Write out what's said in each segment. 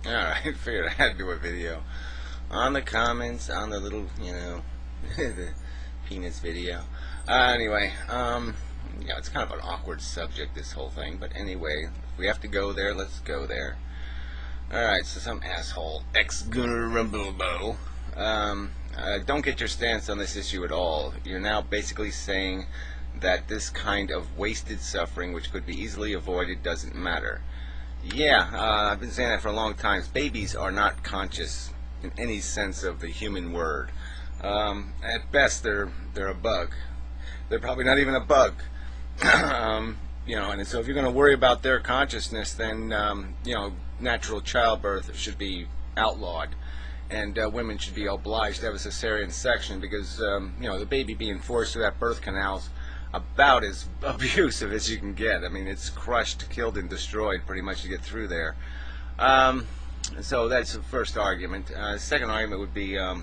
Alright, figured I had to do a video on the comments, on the little, the penis video. Anyway, yeah, it's kind of an awkward subject, this whole thing, but anyway, if we have to go there, let's go there. Alright, so some asshole, ex-Gunner Rumblebo, don't get your stance on this issue at all. You're now basically saying that this kind of wasted suffering, which could be easily avoided, doesn't matter. Yeah, I've been saying that for a long time. Babies are not conscious in any sense of the human word. At best, they're a bug. They're probably not even a bug. And so if you're going to worry about their consciousness, then natural childbirth should be outlawed, and women should be obliged to have a cesarean section because the baby being forced through that birth canal's about as abusive as you can get. I mean, it's crushed, killed, and destroyed pretty much to get through there. So that's the first argument. Second argument would be, I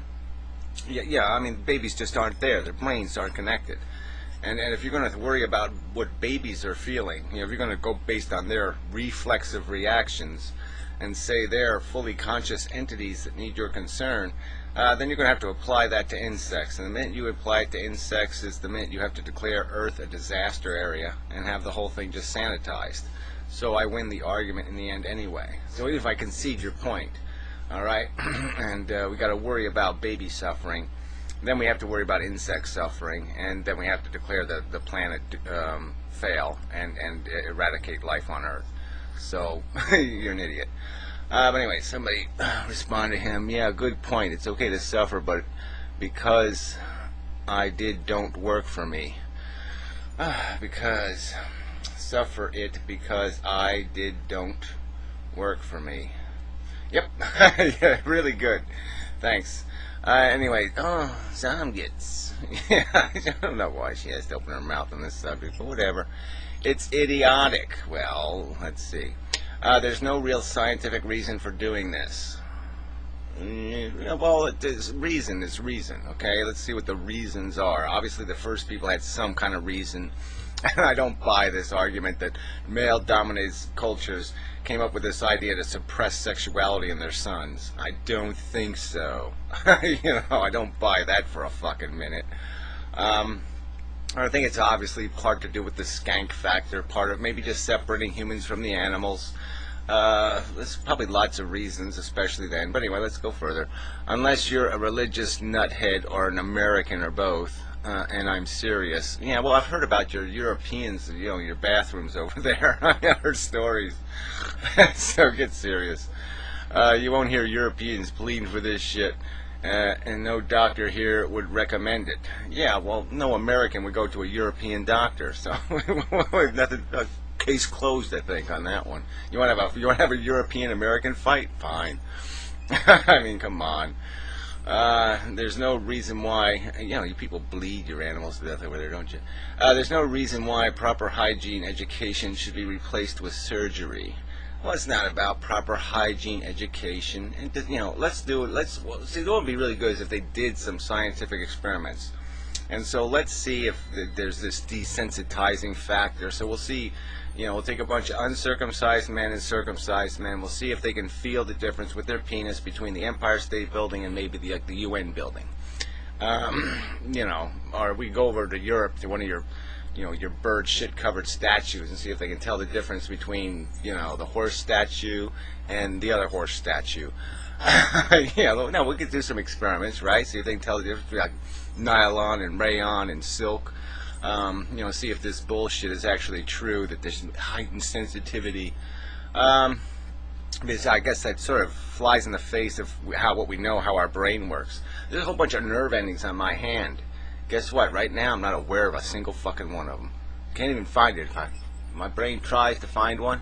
mean, babies just aren't there. Their brains aren't connected. And if you're going to worry about what babies are feeling, if you're going to go based on their reflexive reactions and say they're fully conscious entities that need your concern, then you're going to have to apply that to insects. And the minute you apply it to insects is the minute you have to declare Earth a disaster area and have the whole thing just sanitized. So I win the argument in the end anyway. So if I concede your point, all right, and we got to worry about baby suffering, then we have to worry about insect suffering, and then we have to declare the planet fail and eradicate life on Earth. So you're an idiot. But anyway, somebody respond to him. Yeah, good point. It's okay to suffer, but because I did don't work for me. Because suffer it because I did don't work for me. Yep. Yeah, really good. Thanks. Anyway, Sam gets. Yeah, I don't know why she has to open her mouth on this subject, but whatever. It's idiotic. Well, let's see. There's no real scientific reason for doing this. Well, reason is reason, okay? Let's see what the reasons are. Obviously, the first people had some kind of reason. And I don't buy this argument that male-dominated cultures came up with this idea to suppress sexuality in their sons. I don't think so. I don't buy that for a fucking minute. I think it's obviously part to do with the skank factor, part of maybe just separating humans from the animals. There's probably lots of reasons, especially then. But anyway, let's go further. Unless you're a religious nuthead or an American or both, and I'm serious. Yeah, well, I've heard about your Europeans, your bathrooms over there. I've heard stories. So get serious. You won't hear Europeans pleading for this shit. And no doctor here would recommend it. Yeah, well, no American would go to a European doctor, so nothing. Case closed, I think, on that one. You want to have a European American fight? Fine. I mean, come on. There's no reason why you people bleed your animals to death over there, don't you? There's no reason why proper hygiene education should be replaced with surgery. Well, it's not about proper hygiene education. And let's do it. See, what would be really good is if they did some scientific experiments. And so let's see if there's this desensitizing factor. So we'll see, we'll take a bunch of uncircumcised men and circumcised men. We'll see if they can feel the difference with their penis between the Empire State Building and maybe the UN building. Or we go over to Europe to one of your bird shit covered statues and see if they can tell the difference between, the horse statue and the other horse statue. No, we could do some experiments, right? See if they can tell the difference between like nylon and rayon and silk. See if this bullshit is actually true, that there's heightened sensitivity. Because I guess that sort of flies in the face of what we know, how our brain works. There's a whole bunch of nerve endings on my hand. Guess what? Right now, I'm not aware of a single fucking one of them. Can't even find it. If my brain tries to find one,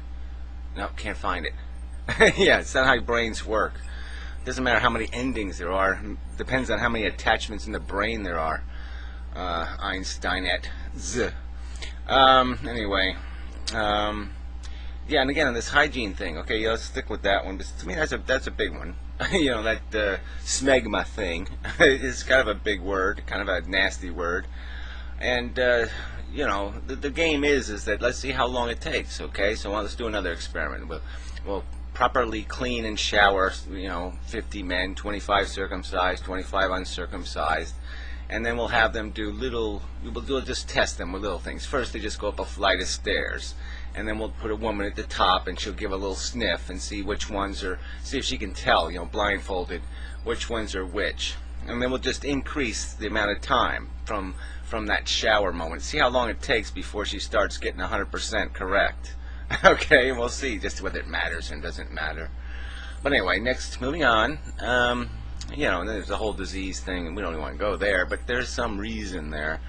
no, can't find it. Yeah, it's not how brains work. Doesn't matter how many endings there are. Depends on how many attachments in the brain there are. Einsteinette. Z. Anyway. Yeah, and again, on this hygiene thing, okay, let's stick with that one. But to me, that's a big one. That smegma thing is kind of a big word, kind of a nasty word. And, the game is that let's see how long it takes, okay? So let's do another experiment. We'll properly clean and shower, 50 men, 25 circumcised, 25 uncircumcised, and then we'll have them we'll just test them with little things. First, they just go up a flight of stairs, and then we'll put a woman at the top, and she'll give a little sniff and see see if she can tell, blindfolded, which ones are which. And then we'll just increase the amount of time from that shower moment. See how long it takes before she starts getting 100% correct. Okay, and we'll see just whether it matters and doesn't matter. But anyway, next, moving on. And then there's the whole disease thing, and we don't even want to go there, but there's some reason there.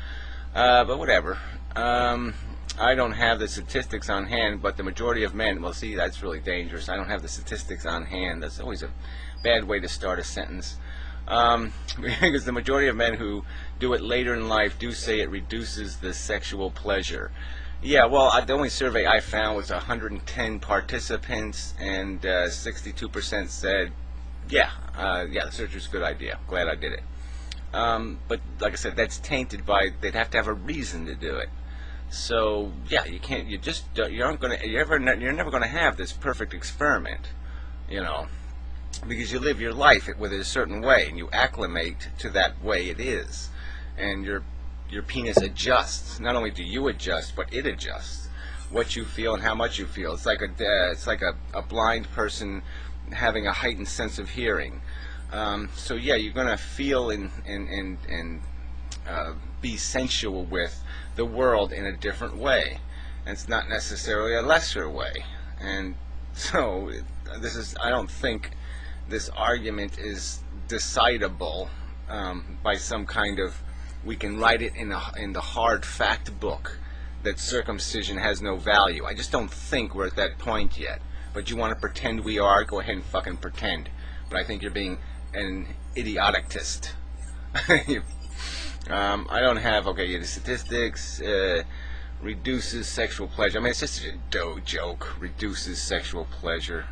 But whatever. I don't have the statistics on hand, but the majority of men, well, see, that's really dangerous. I don't have the statistics on hand. That's always a bad way to start a sentence. Because the majority of men who do it later in life do say it reduces the sexual pleasure. Yeah, well, the only survey I found was 110 participants, and 62% said, yeah, the surgery's a good idea. Glad I did it. But like I said, that's tainted by, they'd have to have a reason to do it. So yeah, you can't. You're never gonna have this perfect experiment, because you live your life with it a certain way, and you acclimate to that way it is, and your penis adjusts. Not only do you adjust, but it adjusts what you feel and how much you feel. It's like a blind person having a heightened sense of hearing. So yeah, you're gonna feel and be sensual with the world in a different way, and it's not necessarily a lesser way. And so I don't think this argument is decidable by some kind of, we can write it in the hard fact book that circumcision has no value. I just don't think we're at that point yet. But you want to pretend we are, go ahead and fucking pretend. But I think you're being an idioticist. I don't have, the statistics, reduces sexual pleasure. I mean, it's just a joke, reduces sexual pleasure.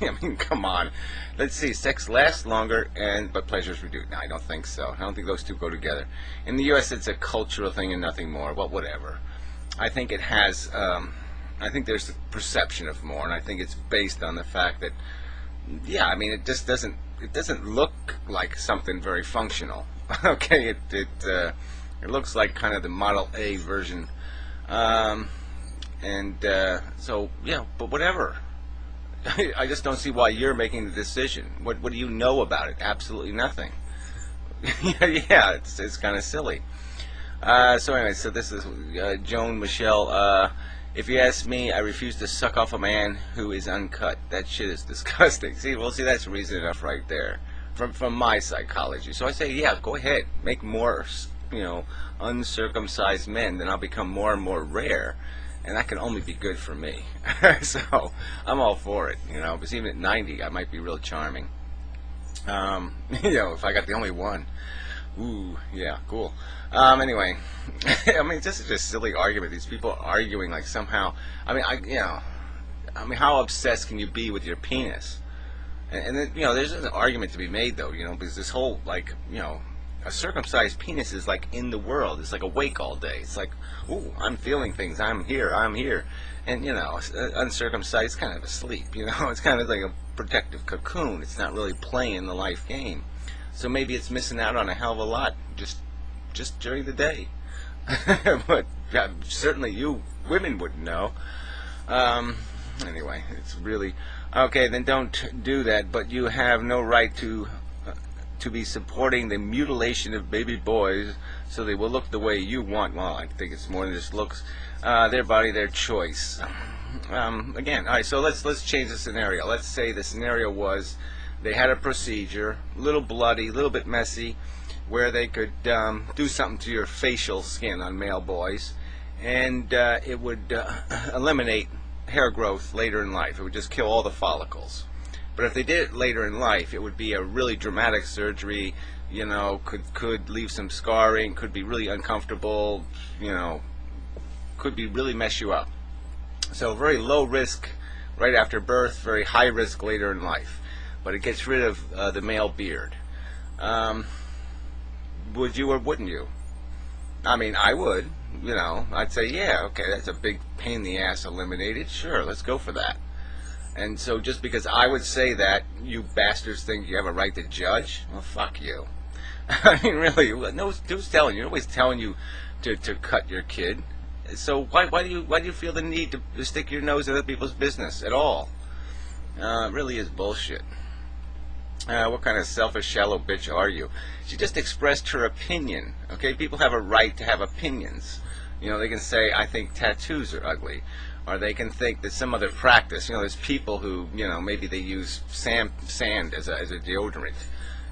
I mean, come on. Let's see, sex lasts longer, but pleasure's reduced. No, I don't think so. I don't think those two go together. In the U.S., it's a cultural thing and nothing more. Well, whatever. I think it has, I think there's a perception of more, and I think it's based on the fact that, yeah, I mean, it just doesn't look like something very functional. Okay, it looks like kind of the Model A version, so yeah, but whatever. I just don't see why you're making the decision. What do you know about it? Absolutely nothing. Yeah, it's kind of silly. So anyway, so this is Joan Michelle. If you ask me, I refuse to suck off a man who is uncut. That shit is disgusting. See, that's reason enough right there. From my psychology. So I say, yeah, go ahead, make more, uncircumcised men, then I'll become more and more rare, and that can only be good for me. So I'm all for it, because even at 90, I might be real charming. If I got the only one. Ooh, yeah, cool. Anyway, I mean, this is just a silly argument. These people are arguing like somehow. I mean, how obsessed can you be with your penis? And then, there's an argument to be made, though, because this whole, a circumcised penis is like in the world. It's like awake all day. It's like, ooh, I'm feeling things. I'm here. And, uncircumcised is kind of asleep, It's kind of like a protective cocoon. It's not really playing the life game. So maybe it's missing out on a hell of a lot just during the day. But certainly you women wouldn't know. Anyway, it's really... Okay, then don't do that, but you have no right to be supporting the mutilation of baby boys so they will look the way you want. Well, I think it's more than just looks. Their body, their choice. Again, all right, so let's change the scenario. Let's say the scenario was they had a procedure, a little bloody, a little bit messy, where they could do something to your facial skin on male boys, and it would eliminate hair growth later in life. It would just kill all the follicles. But if they did it later in life, it would be a really dramatic surgery, could leave some scarring, could be really uncomfortable, could be really mess you up. So very low risk right after birth, very high risk later in life. But it gets rid of the male beard. Would you or wouldn't you? I mean, I would. I'd say, yeah, okay, that's a big pain in the ass eliminated. Sure, let's go for that. And so just because I would say that, you bastards think you have a right to judge? Well, fuck you. I mean, really, who's telling you? Nobody's telling you to cut your kid. So why do you feel the need to stick your nose in other people's business at all? It really is bullshit. What kind of selfish, shallow bitch are you? She just expressed her opinion. Okay, people have a right to have opinions. You know, they can say, I think tattoos are ugly. Or they can think that some other practice. You know, there's people who, you know, maybe they use sand as a deodorant.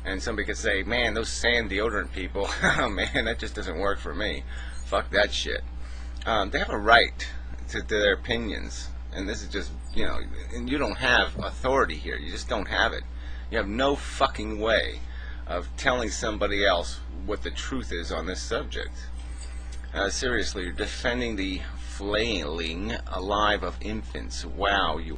And somebody could say, man, those sand deodorant people, oh man, that just doesn't work for me. Fuck that shit. They have a right to their opinions. And this is just, you know, and you don't have authority here. You just don't have it. You have no fucking way of telling somebody else what the truth is on this subject. Seriously, you're defending the flailing alive of infants. Wow, you